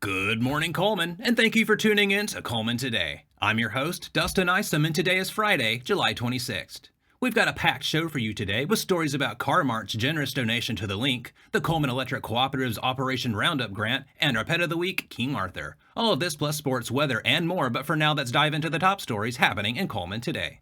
Good morning, Cullman, and thank you for tuning in to Cullman Today. I'm your host, Dustin Isom, and today is Friday, July 26th. We've got a packed show for you today with stories about Car-Mart's generous donation to the Link, the Cullman Electric Cooperative's Operation Roundup grant, and our pet of the week, King Arthur. All of this plus sports, weather, and more, but for now, let's dive into the top stories happening in Cullman today.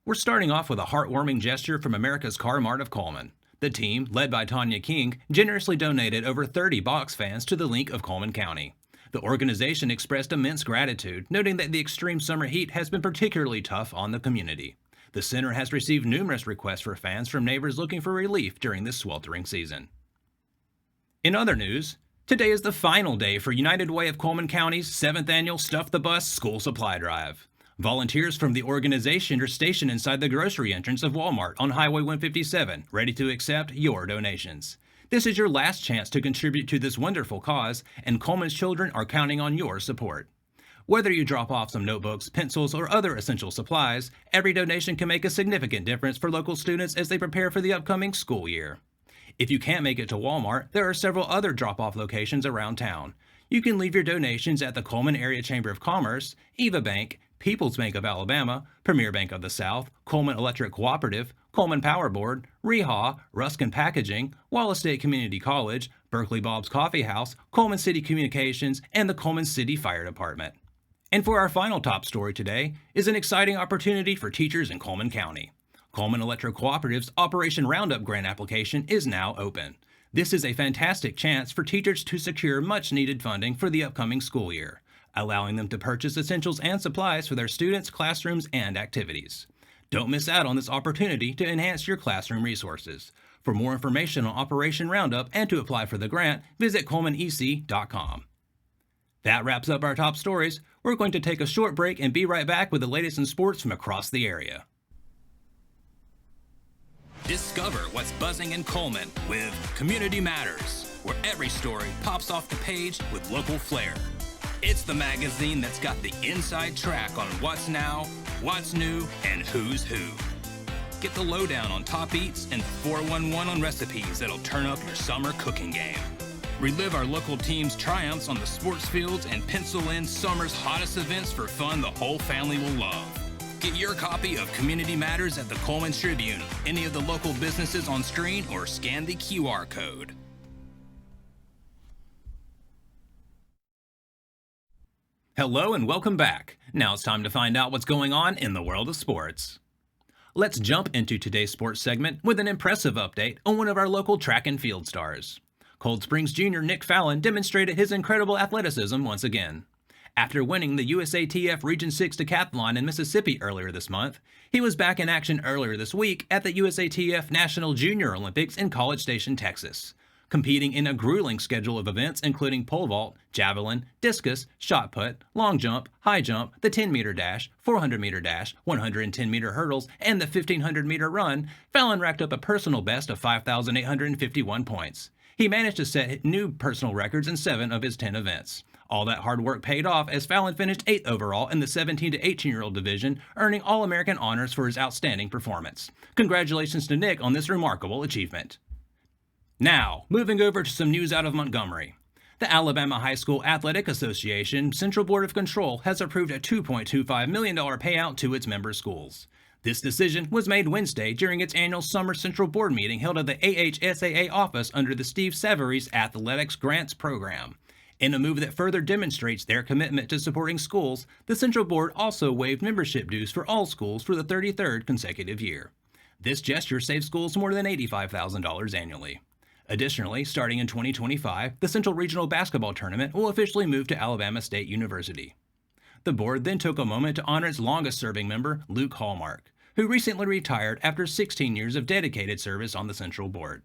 We're starting off with a heartwarming gesture from America's Car-Mart of Cullman. The team, led by Tanya King, generously donated over 30 box fans to the Link of Cullman County. The organization expressed immense gratitude, noting that the extreme summer heat has been particularly tough on the community. The center has received numerous requests for fans from neighbors looking for relief during this sweltering season. In other news, today is the final day for United Way of Cullman County's 7th annual Stuff the Bus School Supply Drive. Volunteers from the organization are stationed inside the grocery entrance of Walmart on Highway 157, ready to accept your donations. This is your last chance to contribute to this wonderful cause, and Cullman's children are counting on your support. Whether you drop off some notebooks, pencils, or other essential supplies, every donation can make a significant difference for local students as they prepare for the upcoming school year. If you can't make it to Walmart, there are several other drop-off locations around town. You can leave your donations at the Cullman Area Chamber of Commerce, Eva Bank, People's Bank of Alabama, Premier Bank of the South, Cullman Electric Cooperative, Cullman Power Board, Rehaw, Ruskin Packaging, Wallace State Community College, Berkeley Bob's Coffee House, Cullman City Communications, and the Cullman City Fire Department. And for our final top story today is an exciting opportunity for teachers in Cullman County. Cullman Electric Cooperative's Operation Roundup grant application is now open. This is a fantastic chance for teachers to secure much-needed funding for the upcoming school year, allowing them to purchase essentials and supplies for their students, classrooms, and activities. Don't miss out on this opportunity to enhance your classroom resources. For more information on Operation Roundup and to apply for the grant, visit cullmanec.com. That wraps up our top stories. We're going to take a short break and be right back with the latest in sports from across the area. Discover what's buzzing in Cullman with Community Matters, where every story pops off the page with local flair. It's the magazine that's got the inside track on what's now, what's new, and who's who. Get the lowdown on top eats and the 411 on recipes that'll turn up your summer cooking game. Relive our local team's triumphs on the sports fields and pencil in summer's hottest events for fun the whole family will love. Get your copy of Community Matters at the Cullman Tribune, any of the local businesses on screen, or scan the QR code. Hello and welcome back. Now it's time to find out what's going on in the world of sports. Let's jump into today's sports segment with an impressive update on one of our local track and field stars. Cold Springs Jr. Nick Fallon demonstrated his incredible athleticism once again. After winning the USATF Region 6 Decathlon in Mississippi earlier this month, he was back in action earlier this week at the USATF National Junior Olympics in College Station, Texas, competing in a grueling schedule of events including pole vault, javelin, discus, shot put, long jump, high jump, the 10-meter dash, 400-meter dash, 110-meter hurdles, and the 1,500-meter run. Fallon racked up a personal best of 5,851 points. He managed to set new personal records in 7 of his 10 events. All that hard work paid off as Fallon finished 8th overall in the 17 to 18-year-old division, earning All-American honors for his outstanding performance. Congratulations to Nick on this remarkable achievement. Now, moving over to some news out of Montgomery. The Alabama High School Athletic Association Central Board of Control has approved a $2.25 million payout to its member schools. This decision was made Wednesday during its annual Summer Central Board meeting held at the AHSAA office under the Steve Severies Athletics Grants Program. In a move that further demonstrates their commitment to supporting schools, the Central Board also waived membership dues for all schools for the 33rd consecutive year. This gesture saves schools more than $85,000 annually. Additionally, starting in 2025, the Central Regional Basketball Tournament will officially move to Alabama State University. The board then took a moment to honor its longest-serving member, Luke Hallmark, who recently retired after 16 years of dedicated service on the Central Board.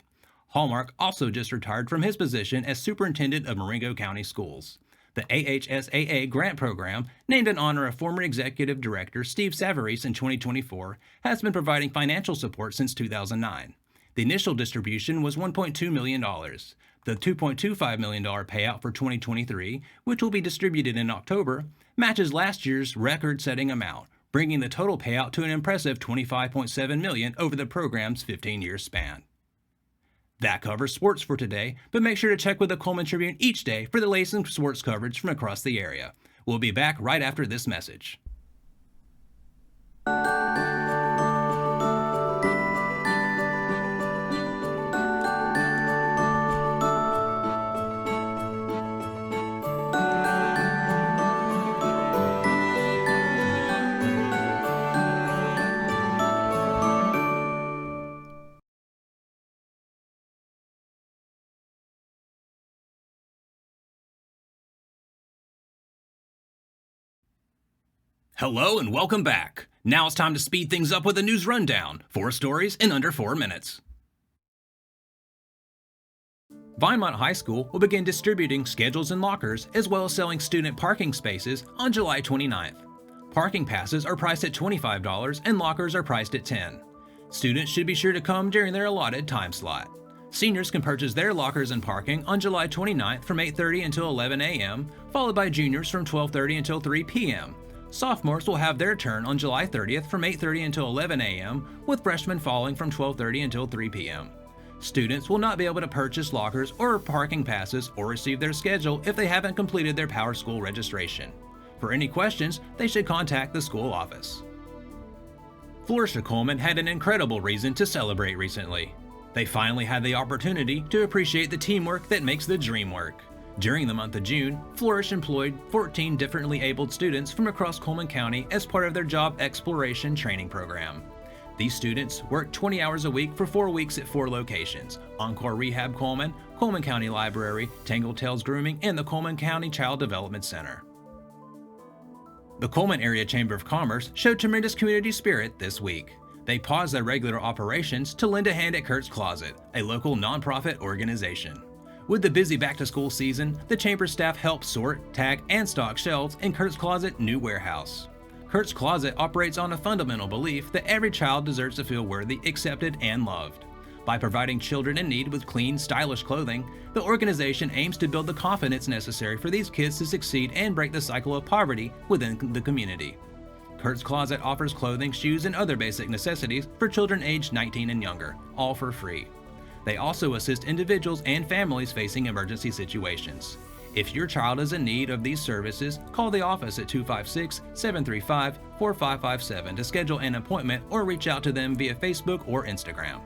Hallmark also just retired from his position as Superintendent of Marengo County Schools. The AHSAA grant program, named in honor of former Executive Director Steve Severies in 2024, has been providing financial support since 2009. The initial distribution was $1.2 million. The $2.25 million payout for 2023, which will be distributed in October, matches last year's record-setting amount, bringing the total payout to an impressive $25.7 million over the program's 15-year span. That covers sports for today, but make sure to check with the Cullman Tribune each day for the latest sports coverage from across the area. We'll be back right after this message. Hello and welcome back. Now it's time to speed things up with a news rundown. 4 stories in under 4 minutes. Vinemont High School will begin distributing schedules and lockers as well as selling student parking spaces on July 29th. Parking passes are priced at $25 and lockers are priced at $10. Students should be sure to come during their allotted time slot. Seniors can purchase their lockers and parking on July 29th from 8:30 until 11 a.m., followed by juniors from 12:30 until 3 p.m. Sophomores will have their turn on July 30th from 8:30 until 11 a.m., with freshmen following from 12:30 until 3 p.m. Students will not be able to purchase lockers or parking passes or receive their schedule if they haven't completed their Power School registration. For any questions, they should contact the school office. Flourish Cullman had an incredible reason to celebrate recently. They finally had the opportunity to appreciate the teamwork that makes the dream work. During the month of June, Flourish employed 14 differently abled students from across Cullman County as part of their Job Exploration Training Program. These students worked 20 hours a week for 4 weeks at 4 locations: Encore Rehab Cullman, Cullman County Library, Tangle Tales Grooming, and the Cullman County Child Development Center. The Cullman Area Chamber of Commerce showed tremendous community spirit this week. They paused their regular operations to lend a hand at Kurt's Closet, a local nonprofit organization. With the busy back-to-school season, the chamber staff helped sort, tag, and stock shelves in Kurt's Closet new warehouse. Kurt's Closet operates on a fundamental belief that every child deserves to feel worthy, accepted, and loved. By providing children in need with clean, stylish clothing, the organization aims to build the confidence necessary for these kids to succeed and break the cycle of poverty within the community. Kurt's Closet offers clothing, shoes, and other basic necessities for children aged 19 and younger, all for free. They also assist individuals and families facing emergency situations. If your child is in need of these services, call the office at 256-735-4557 to schedule an appointment or reach out to them via Facebook or Instagram.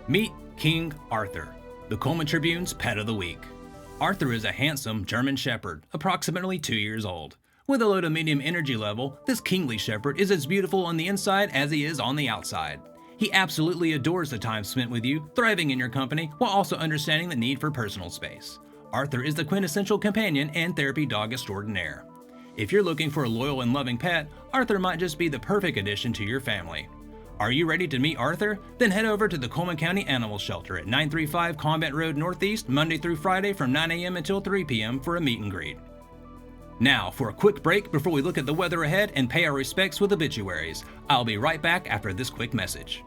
Meet King Arthur, the Cullman Tribune's Pet of the Week. Arthur is a handsome German Shepherd, approximately 2 years old. With a low to medium energy level, this kingly shepherd is as beautiful on the inside as he is on the outside. He absolutely adores the time spent with you, thriving in your company, while also understanding the need for personal space. Arthur is the quintessential companion and therapy dog extraordinaire. If you're looking for a loyal and loving pet, Arthur might just be the perfect addition to your family. Are you ready to meet Arthur? Then head over to the Cullman County Animal Shelter at 935 Combat Road Northeast, Monday through Friday from 9 a.m. until 3 p.m. for a meet and greet. Now, for a quick break before we look at the weather ahead and pay our respects with obituaries. I'll be right back after this quick message.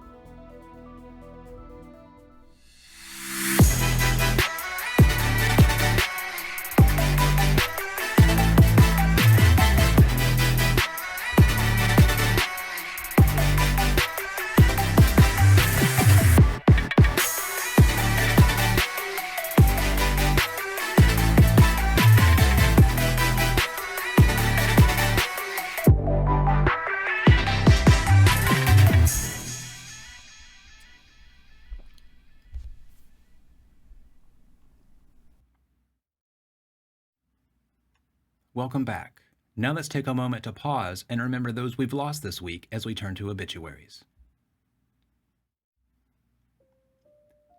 Welcome back. Now let's take a moment to pause and remember those we've lost this week as we turn to obituaries.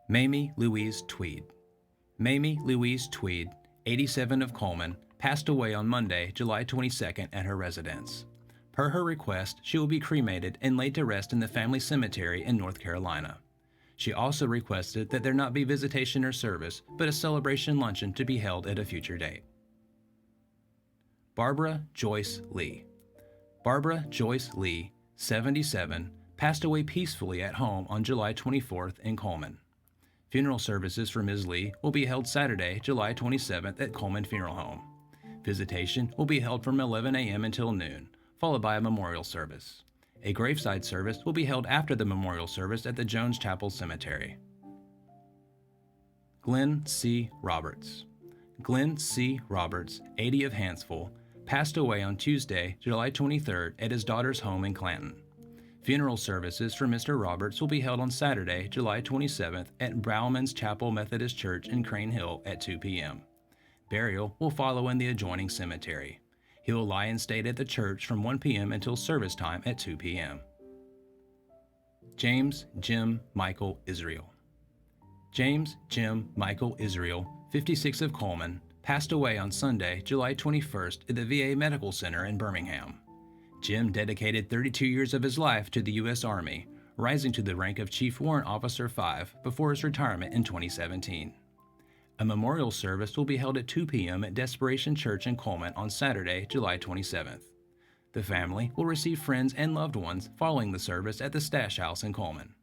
Mamie Louise Tweed. Mamie Louise Tweed, 87 of Cullman, passed away on Monday, July 22nd at her residence. Per her request, she will be cremated and laid to rest in the family cemetery in North Carolina. She also requested that there not be visitation or service, but a celebration luncheon to be held at a future date. Barbara Joyce Lee. Barbara Joyce Lee, 77, passed away peacefully at home on July 24th in Cullman. Funeral services for Ms. Lee will be held Saturday, July 27th at Cullman Funeral Home. Visitation will be held from 11 a.m. until noon, followed by a memorial service. A graveside service will be held after the memorial service at the Jones Chapel Cemetery. Glenn C. Roberts. Glenn C. Roberts, 80 of Hansville, passed away on Tuesday, July 23rd at his daughter's home in Clanton. Funeral services for Mr. Roberts will be held on Saturday, July 27th at Browman's Chapel Methodist Church in Crane Hill at 2 p.m. Burial will follow in the adjoining cemetery. He will lie in state at the church from 1 p.m. until service time at 2 p.m. James Jim Michael Israel. James Jim Michael Israel, 56 of Cullman, passed away on Sunday, July 21st at the VA Medical Center in Birmingham. Jim dedicated 32 years of his life to the U.S. Army, rising to the rank of Chief Warrant Officer 5 before his retirement in 2017. A memorial service will be held at 2 p.m. at Desperation Church in Cullman on Saturday, July 27th. The family will receive friends and loved ones following the service at the Stash House in Cullman.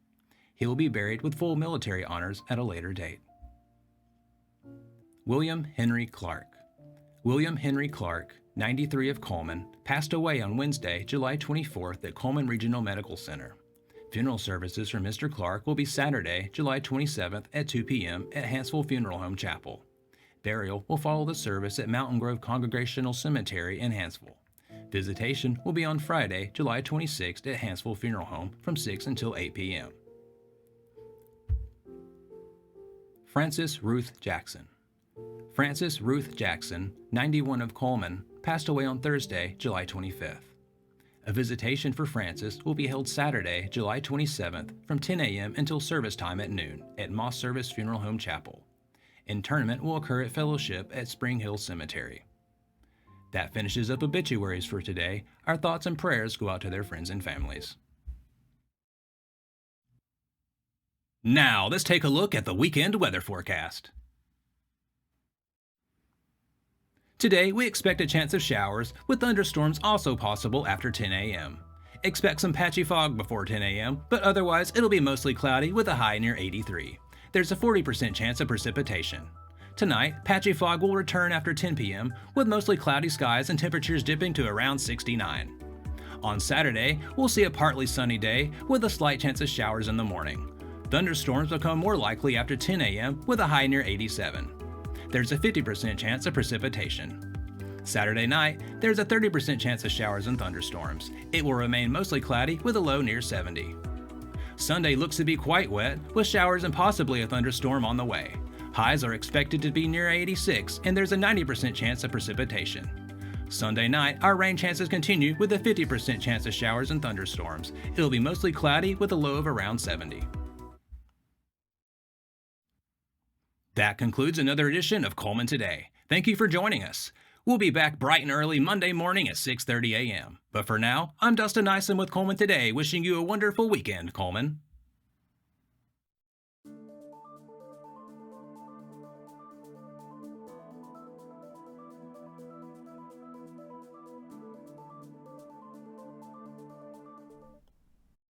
He will be buried with full military honors at a later date. William Henry Clark. William Henry Clark, 93 of Cullman, passed away on Wednesday, July 24th at Cullman Regional Medical Center. Funeral services for Mr. Clark will be Saturday, July 27th at 2 p.m. at Hansville Funeral Home Chapel. Burial will follow the service at Mountain Grove Congregational Cemetery in Hansville. Visitation will be on Friday, July 26th at Hansville Funeral Home from 6 until 8 p.m. Frances Ruth Jackson. Frances Ruth Jackson, 91 of Cullman, passed away on Thursday, July 25th. A visitation for Frances will be held Saturday, July 27th from 10 a.m. until service time at noon at Moss Service Funeral Home Chapel. Interment will occur at Fellowship at Spring Hill Cemetery. That finishes up obituaries for today. Our thoughts and prayers go out to their friends and families. Now, let's take a look at the weekend weather forecast. Today, we expect a chance of showers, with thunderstorms also possible after 10 a.m. Expect some patchy fog before 10 a.m., but otherwise it'll be mostly cloudy with a high near 83. There's a 40% chance of precipitation. Tonight, patchy fog will return after 10 p.m., with mostly cloudy skies and temperatures dipping to around 69. On Saturday, we'll see a partly sunny day with a slight chance of showers in the morning. Thunderstorms become more likely after 10 a.m. with a high near 87. There's a 50% chance of precipitation. Saturday night, there's a 30% chance of showers and thunderstorms. It will remain mostly cloudy with a low near 70. Sunday looks to be quite wet, with showers and possibly a thunderstorm on the way. Highs are expected to be near 86, and there's a 90% chance of precipitation. Sunday night, our rain chances continue with a 50% chance of showers and thunderstorms. It'll be mostly cloudy with a low of around 70. That concludes another edition of Cullman Today. Thank you for joining us. We'll be back bright and early Monday morning at 6:30 a.m. But for now, I'm Dustin Nyson with Cullman Today, wishing you a wonderful weekend, Cullman.